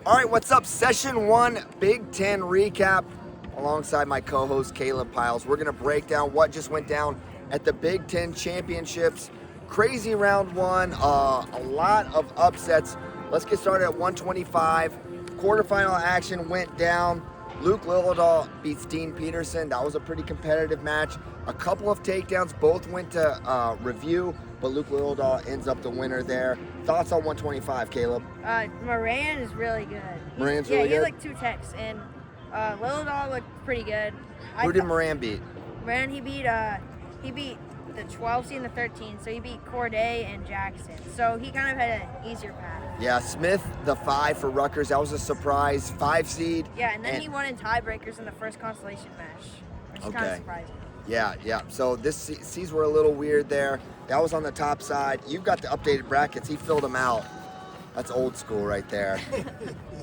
All right, what's up? Session 1 Big Ten recap alongside my co-host Caleb Piles. We're going to break down what just went down at the Big Ten Championships. Crazy round 1, a lot of upsets. Let's get started at 125. Quarterfinal action went down. Luke Lillidahl beats Dean Peterson. That was a pretty competitive match. A couple of takedowns, both went to review, but Luke Lillidahl ends up the winner there. Thoughts on 125, Caleb? Moran is really good. Moran's really good? Yeah, he had like 2 techs, and Lillidahl looked pretty good. Who did Moran beat? Moran, he beat the 12 seed and the 13, so he beat Corday and Jackson. So he kind of had an easier path. Yeah, Smith, the 5 for Rutgers. That was a surprise. 5 seed. Yeah, and then he won in tiebreakers in the first consolation match, which is kind of surprising. Yeah. So these were a little weird there. That was on the top side. You've got the updated brackets. He filled them out. That's old school right there.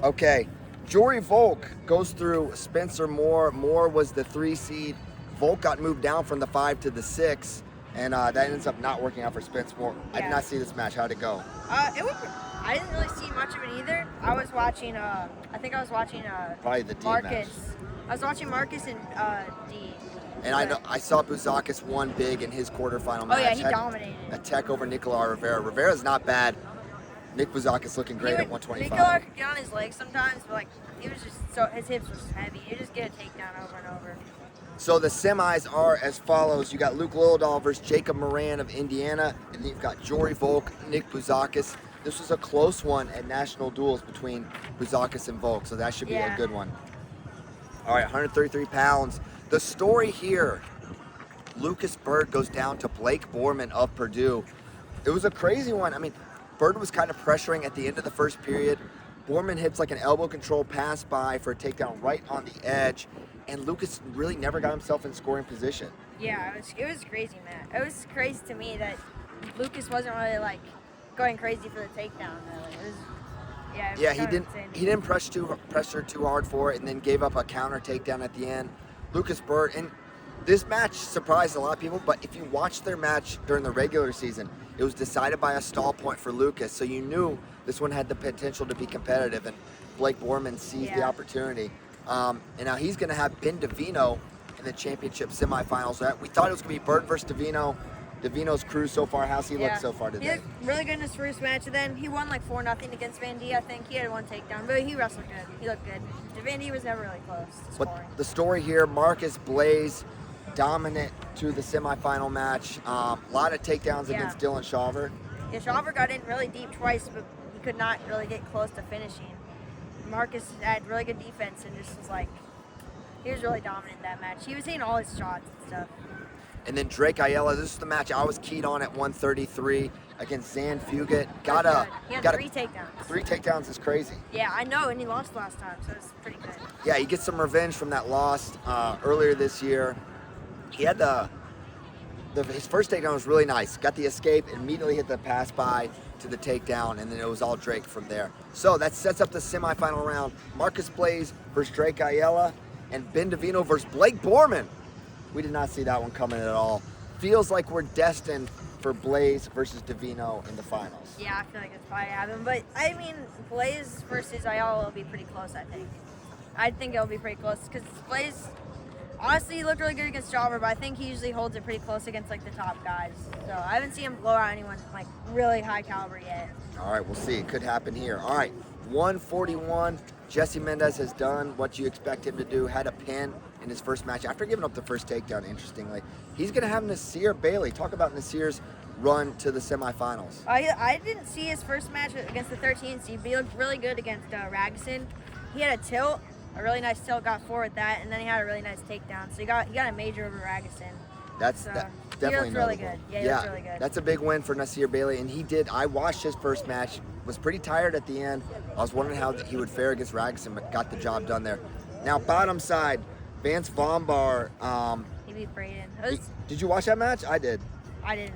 Okay, Jory Volk goes through Spencer Moore. Moore was the 3 seed. Volk got moved down from the 5 to the 6, and that ends up not working out for Spencer Moore. Yeah. I did not see this match. How'd it go? I didn't really see much of it either. I was watching. Probably the D Marcus. match. I was watching Marcus and D. And I saw Buzakis won big in his quarterfinal match. Oh yeah, he dominated. A tech over Nicolas Rivera. Rivera's not bad. Nick Buzakis looking great at 125. Nicolas could get on his legs sometimes, but he was just his hips were heavy. He just get a takedown over and over. So the semis are as follows. You got Luke Lillidahl versus Jacob Moran of Indiana, and then you've got Jory Volk, Nick Buzakis. This was a close one at national duels between Buzakis and Volk, so that should be a good one. All right, 133 pounds. The story here, Lucas Bird goes down to Blake Borman of Purdue. It was a crazy one. I mean, Bird was kind of pressuring at the end of the first period. Borman hits like an elbow control pass by for a takedown right on the edge, and Lucas really never got himself in scoring position. Yeah, it was crazy, man. It was crazy to me that Lucas wasn't really going crazy for the takedown. He didn't pressure too hard for it, and then gave up a counter takedown at the end. Lucas Bird, and this match surprised a lot of people, but if you watched their match during the regular season, it was decided by a stall point for Lucas, so you knew this one had the potential to be competitive, and Blake Borman seized the opportunity. And now he's going to have Ben Davino in the championship semifinals. We thought it was going to be Bird versus Davino. Davino's cruise so far. How's he look so far today? He looked really good in his first match, and then he won 4-0 against Van D. I think he had 1 takedown, but he wrestled good. He looked good. Van D was never really close to scoring. But the story here, Marcus Blaze dominant to the semifinal match. A lot of takedowns against Dylan Shawver. Yeah, Shawver got in really deep twice, but he could not really get close to finishing. Marcus had really good defense and just was he was really dominant in that match. He was hitting all his shots and stuff. And then Drake Ayala, this is the match I was keyed on at 133 against Zan Fugit. He had 3 takedowns. 3 takedowns is crazy. Yeah, I know, and he lost last time, so it's pretty good. Yeah, he gets some revenge from that loss earlier this year. He had his first takedown was really nice. Got the escape, immediately hit the pass by to the takedown, and then it was all Drake from there. So that sets up the semifinal round. Marcus Blaze versus Drake Ayala, and Ben Davino versus Blake Borman. We did not see that one coming at all. Feels like we're destined for Blaze versus Davino in the finals. Yeah, I feel like it's probably happening. But, I mean, Blaze versus Ayala will be pretty close, I think. I think it'll be pretty close because Blaze, honestly, he looked really good against Jobber, but I think he usually holds it pretty close against, the top guys. So I haven't seen him blow out anyone, really high caliber yet. All right, we'll see. It could happen here. All right, 141. Jesse Mendez has done what you expect him to do. Had a pin in his first match after giving up the first takedown, interestingly. He's going to have Nasir Bailey. Talk about Nasir's run to the semifinals. I didn't see his first match against the 13 seed, but he looked really good against Ragusan. He had a tilt, a really nice tilt, got forward with that, and then he had a really nice takedown. So he got a major over Ragusan. That's definitely he looked really good. Yeah, he looked really good. That's a big win for Nasir Bailey, and I watched his first match, was pretty tired at the end. I was wondering how he would fare against Ragusan, but got the job done there. Now, bottom side, Vance Vombar. He beat Braden. Did you watch that match? I did. I didn't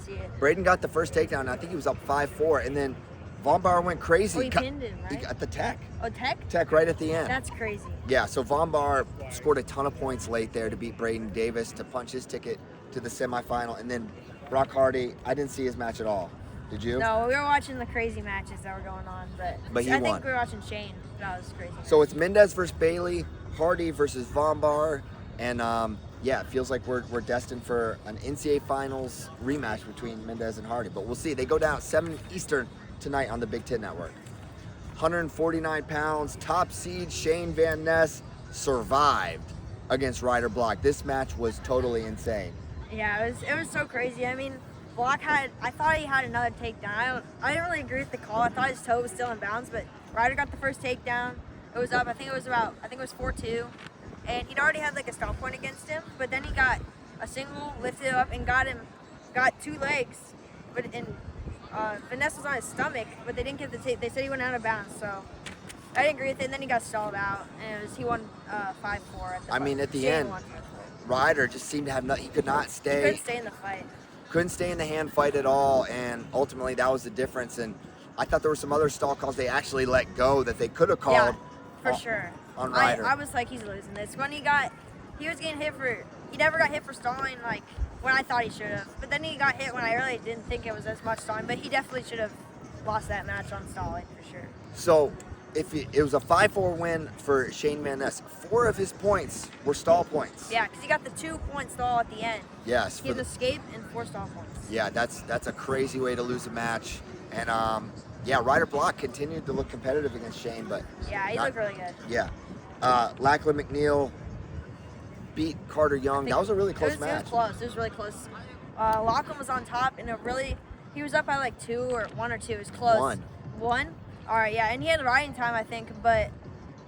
see it. Braden got the first takedown, and I think he was up 5-4, and then Vombar went crazy. Oh, he pinned him, right? He got the tech. Oh, tech? Tech right at the end. That's crazy. Yeah, so Vombar scored a ton of points late there to beat Braden Davis to punch his ticket to the semifinal, and then Brock Hardy, I didn't see his match at all. Did you? No, we were watching the crazy matches that were going on, but he I won. think we were watching Shane. That was crazy. So it's Mendez versus Bailey, Hardy versus Von Bar, and yeah, it feels like we're destined for an NCAA Finals rematch between Mendez and Hardy. But we'll see. They go down at 7 Eastern tonight on the Big Ten Network. 149 pounds, top seed Shane Van Ness survived against Ryder Block. This match was totally insane. Yeah, it was so crazy. I mean, I thought he had another takedown. I didn't really agree with the call. I thought his toe was still in bounds, but Ryder got the first takedown. It was up. I think it was 4-2, and he'd already had like a stop point against him. But then he got a single, lifted it up, and got 2 legs. But Vanessa was on his stomach, but they didn't give the tape. They said he went out of bounds, so I didn't agree with it. And then he got stalled out, and he won 5-4. I mean, at the Shane end, won 5-4. Ryder just seemed to have nothing. He could not stay. He couldn't stay in the fight. Couldn't stay in the hand fight at all, and ultimately that was the difference. And I thought there were some other stall calls they actually let go that they could have called. For sure. On Ryder. I was like, he's losing this. When he was getting hit he never got hit for stalling like when I thought he should have. But then he got hit when I really didn't think it was as much stalling. But he definitely should have lost that match on stalling for sure. So it was a 5-4 win for Shane Van Ness. 4 of his points were stall points. Yeah, because he got the 2-point stall at the end. Yes. He had escape and 4 stall points. Yeah, that's a crazy way to lose a match. And yeah, Ryder Block continued to look competitive against Shane, but yeah, he looked really good. Yeah. Lachlan McNeil beat Carter Young. That was a really close match. It was close. It was really close. Lachlan was on top, and he was up by like 2 or 1 or 2. It was close. One? All right, yeah, and he had riding time, I think, but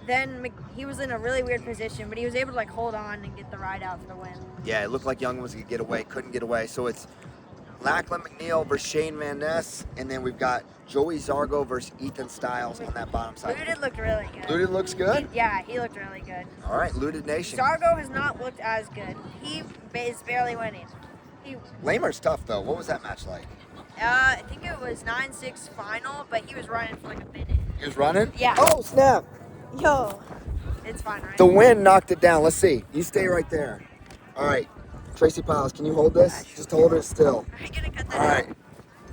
then he was in a really weird position, but he was able to like hold on and get the ride out for the win. Yeah, it looked like Young was going to get away, couldn't get away. So it's Lachlan McNeil versus Shane Van Ness, and then we've got Joey Zargo versus Ethan Styles on that bottom side. Looted looked really good. Looted looks good? He looked really good. All right, Looted Nation. Zargo has not looked as good. He is barely winning. Lamer's tough, though. What was that match like? I think it was 9-6 final, but he was running for like a minute. He was running? Yeah. Oh, snap. Yo. It's fine, right? The wind knocked it down. Let's see. You stay right there. All right. Tracy Piles, can you hold this? Just hold it still. Are you gonna cut that All right.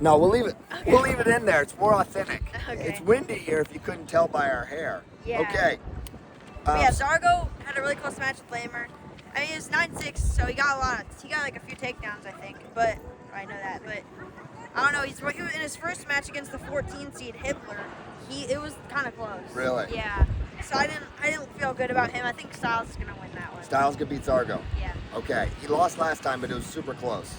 No, we'll leave it. Okay. We'll leave it in there. It's more authentic. Okay. It's windy here if you couldn't tell by our hair. Yeah. Okay. But yeah, Zargo had a really close match with Lamer. I mean, it was 9-6, so he got like a few takedowns, I think. But I know that. But I don't know. He was in his first match against the 14 seed Hitler. It was kind of close. Really? Yeah. So I didn't feel good about him. I think Styles is gonna win that one. Styles could beat Zargo. Yeah. Okay. He lost last time, but it was super close.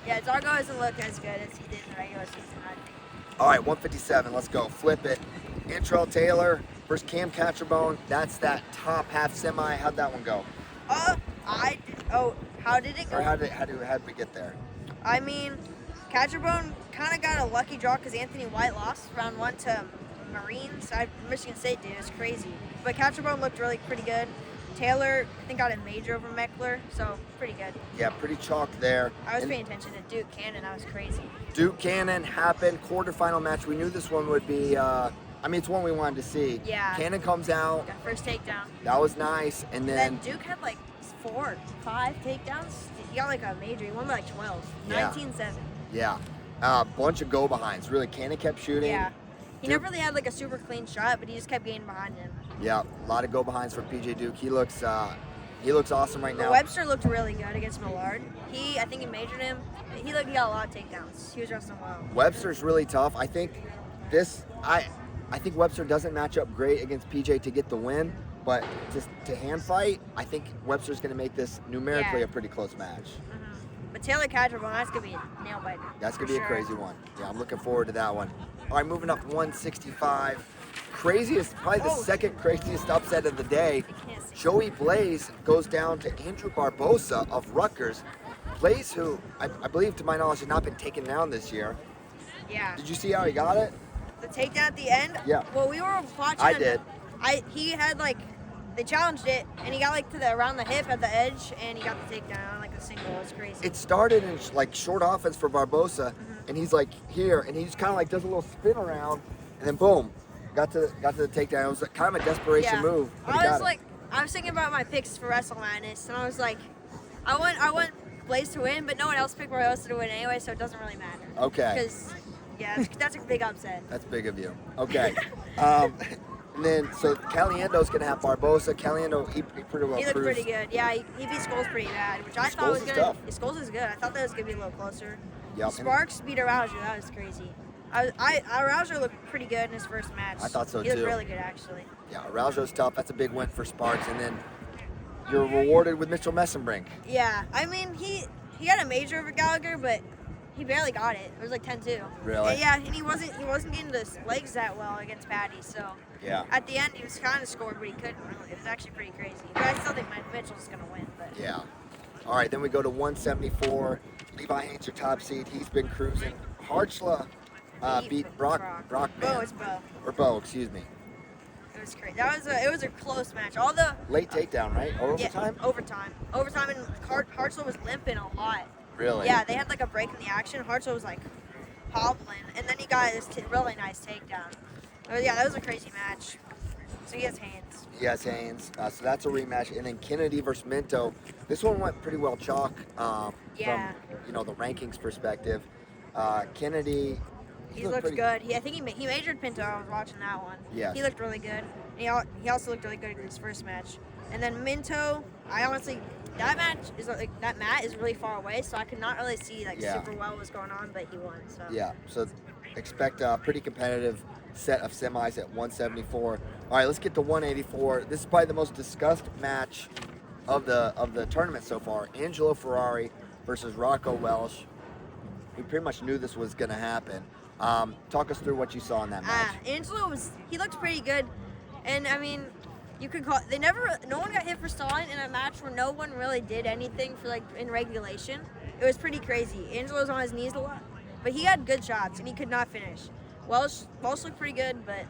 Yeah, Zargo doesn't look as good as he did in the regular season, I think. All right, 157. Let's go. Flip it. Intrell Taylor versus Cam Catcherbone. That's that top half semi. How'd that one go? How did it go? Or how did we get there? I mean, Catcherbone kind of got a lucky draw because Anthony White lost round 1 to Marines. Michigan State did. It was crazy. But Catcherbone looked pretty good. Taylor, I think, got a major over Meckler, so pretty good. Yeah, pretty chalk there. I was paying attention to Duke Cannon. That was crazy. Duke Cannon happened. Quarterfinal match. We knew this one would be, it's one we wanted to see. Yeah. Cannon comes out. Got first takedown. That was nice. And then Duke had like 4, 5 takedowns. He got like a major. He won by like 12. Yeah. 19-7. Yeah. A bunch of go-behinds. Really, Cannon kept shooting. Yeah. He Duke, never really had like a super clean shot, but he just kept getting behind him. Yeah, a lot of go-behinds for PJ Duke. He looks awesome right now. Webster looked really good against Millard. I think he majored him. He got a lot of takedowns. He was wrestling well. Webster's really tough. I think Webster doesn't match up great against PJ to get the win, but just to hand fight, I think Webster's going to make this numerically a pretty close match. Mm-hmm. But Taylor Catcherbone, that's going to be a nail biter. That's going to be a crazy one. Yeah, I'm looking forward to that one. All right, moving up 165. Probably the second craziest upset of the day. Joey Blaze goes down to Andrew Barbosa of Rutgers. Blaze, who I believe, to my knowledge, has not been taken down this year. Yeah. Did you see how he got it? The takedown at the end? Yeah. Well, we were watching. I did. He had they challenged it, and he got to around the hip at the edge, and he got the takedown on the single. It was crazy. It started in short offense for Barbosa, and he's here, and he just kind of does a little spin around, and then boom, got to the takedown. It was kind of a desperation move. I was thinking about my picks for Wrestle Madness, and I was like, I want Blaze to win, but no one else picked Barbosa to win anyway, so it doesn't really matter. Okay. Because that's a big upset. That's big of you. Okay. And then, so Caliendo's going to have Barbosa. Caliendo, he pretty well He looked cruised. pretty good. Yeah, he beat Skulls pretty bad, which I thought Skulls was is good. tough. Skulls is good. I thought that was gonna be a little closer. Yep. Sparks beat Araujo. That was crazy. Araujo looked pretty good in his first match. I thought so, He looked too. really good, actually. Yeah, Araujo's tough. That's a big win for Sparks. And then you're rewarded with Mitchell Messenbrink. Yeah, I mean he had a major over Gallagher, but he barely got it. It was like 10-2. Really? Yeah, and he wasn't getting the legs that well against Patty. So Yeah. at the end he was kind of scored, but he couldn't. It was actually pretty crazy. But I still think Mitchell's gonna win. But Yeah. All right, then we go to 174. Levi Haynes, your top seed. He's been cruising. Harchla beat Brockman. Bo, it's Bo. Or Bo, excuse me. It was crazy. It was a close match. All the Late takedown, right? Or overtime? Yeah, overtime, and Hartzell was limping a lot. Really? Yeah, they had like a break in the action. Hartzell was like hobbling, and then he got this really nice takedown. Yeah, that was a crazy match. So he has hands. He has Haynes. So that's a rematch. And then Kennedy versus Minto. This one went pretty well chalk Yeah. from the rankings perspective. Kennedy. He looked good. I think he majored Pinto. I was watching that one. Yes. He looked really good. He also looked really good in his first match. And then Minto, I honestly, that mat is really far away, so I could not really see super well what was going on, but he won. So Yeah. So expect a pretty competitive set of semis at 174. All right, let's get to 184. This is probably the most discussed match of the tournament so far. Angelo Ferrari versus Rocco Welsh. We pretty much knew this was going to happen. Talk us through what you saw in that match. Angelo he looked pretty good, and I mean, you could call no one got hit for stalling in a match where no one really did anything for in regulation. It was pretty crazy. Angelo was on his knees a lot, but he had good shots and he could not finish. Welsh looked pretty good, but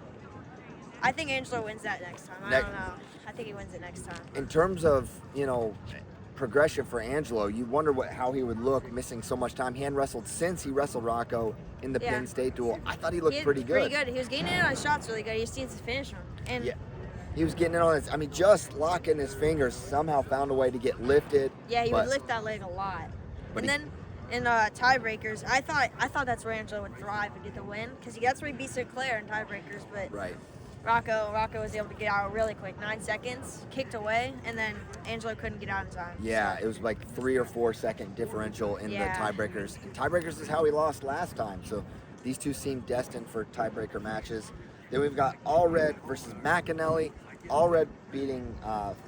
I think Angelo wins that next time. I don't know. I think he wins it next time. In terms of progression for Angelo, you wonder how he would look missing so much time. He hadn't wrestled since he wrestled Rocco in the Penn State duel. I thought he looked pretty good. He was getting in on his shots really good. He just needs to finish them. And yeah, he was getting in on his. I mean, just locking his fingers. Somehow found a way to get lifted. Yeah, he would lift that leg a lot. And then in tiebreakers, I thought that's where Angelo would thrive and get the win because that's where he beat Sinclair in tiebreakers. But right. Rocco was able to get out really quick, 9 seconds, kicked away, and then Angelo couldn't get out in time. Yeah, it was like 3 or 4 second differential in the tiebreakers. And tiebreakers is how he lost last time. So these two seem destined for tiebreaker matches. Then we've got Allred versus McAnally. Allred beating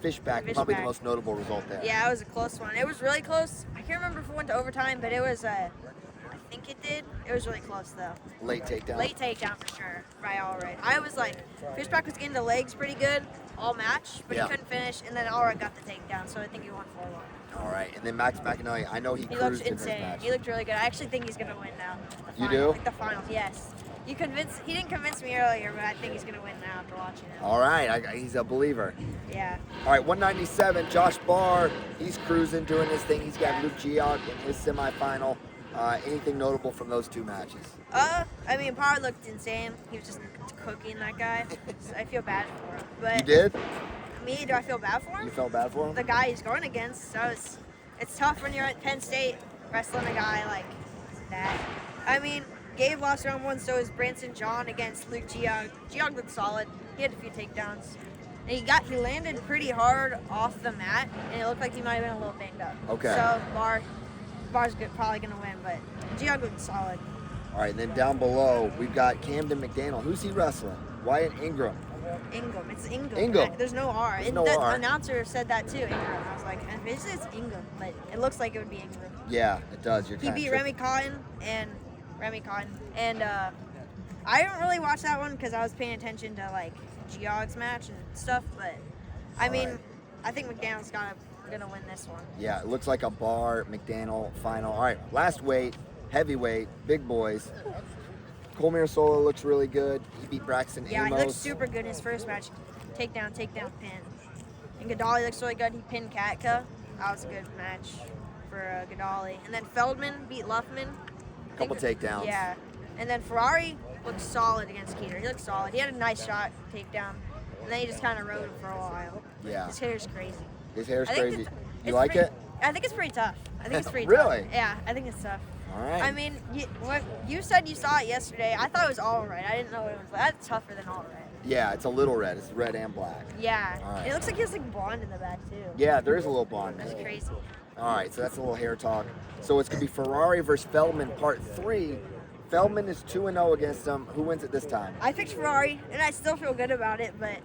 Fishback, probably the most notable result there. Yeah, it was a close one. It was really close. I can't remember if it went to overtime, but it was I think it did. It was really close though. Late takedown. Late takedown for sure by Allred. I was like, Fishback was getting the legs pretty good all match, but he couldn't finish, and then Allred got the takedown, so I think he won 4-1. All right, and then Max McAnally, I know he looked cruised in insane. his match. He looked really good. I actually think he's gonna win now. You do? Like the finals, yes. He didn't convince me earlier, but I think he's gonna win now after watching him. All right, he's a believer. Yeah. All right, 197, Josh Barr, he's cruising, doing his thing. He's got Luke Geog in his semifinal. Anything notable from those two matches? I mean, Barr looked insane. He was just cooking that guy. So I feel bad for him. But You did? Me, do I feel bad for him? You felt bad for him? The guy he's going against. So it's tough when you're at Penn State wrestling a guy like that. I mean, Gabe lost round 1, so is Branson John against Luke Geog. Geog looked solid. He had a few takedowns. And he landed pretty hard off the mat, and it looked like he might have been a little banged up. Okay. So Barr's probably going to win, but Geog looked solid. All right, then down below, we've got Camden McDaniel. Who's he wrestling? Wyatt Ingram. Ingram. It's Ingram. Ingram. There's no R. There's And no the R. announcer said that too, Ingram. I was like, and this is Ingram, but it looks like it would be Ingram. Yeah, it does. He beat Remy Cotton. And I didn't really watch that one because I was paying attention to Geog's match and stuff. But I mean, I think McDaniel's gonna win this one. Yeah, it looks like a Barr McDaniel final. All right, last weight, heavyweight, big boys. Cole Mirasola looks really good. He beat Braxton Yeah, Amos. he looked super good in his first match. Takedown, pin. And Gadali looks really good. He pinned Katka. That was a good match for Gadali. And then Feldman beat Luffman. Couple takedowns. Yeah. And then Ferrari looked solid against Keeter. He looked solid. He had a nice shot, takedown. And then he just kind of rode him for a while. Yeah. His hair's crazy. His hair's I think crazy. it's You like it? I think it's pretty tough. I think it's pretty Really? tough. Yeah, I think it's tough. All right. I mean, what you said you saw it yesterday. I thought it was all right. I didn't know it was. That's tougher than all right. Yeah, it's a little red. It's red and black. Yeah. All right. It looks like he has like blonde in the back too. Yeah, there is a little blonde. That's maybe. crazy. All right, so that's a little hair talk. So it's going to be Ferrari versus Feldman, part 3. Feldman is 2-0 against him. Who wins it this time? I picked Ferrari, and I still feel good about it, but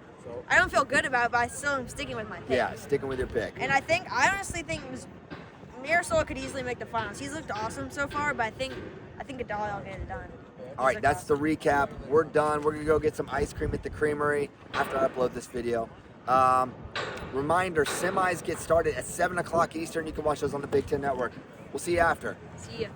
I don't feel good about it, but I still am sticking with my pick. Yeah, sticking with your pick. And I honestly think Mirasol could easily make the finals. He's looked awesome so far, but I think Adali will get it done. All right, that's the recap. We're done. We're going to go get some ice cream at the creamery after I upload this video. Reminder, semis get started at 7 o'clock Eastern. You can watch those on the Big Ten Network. We'll see you after. See ya.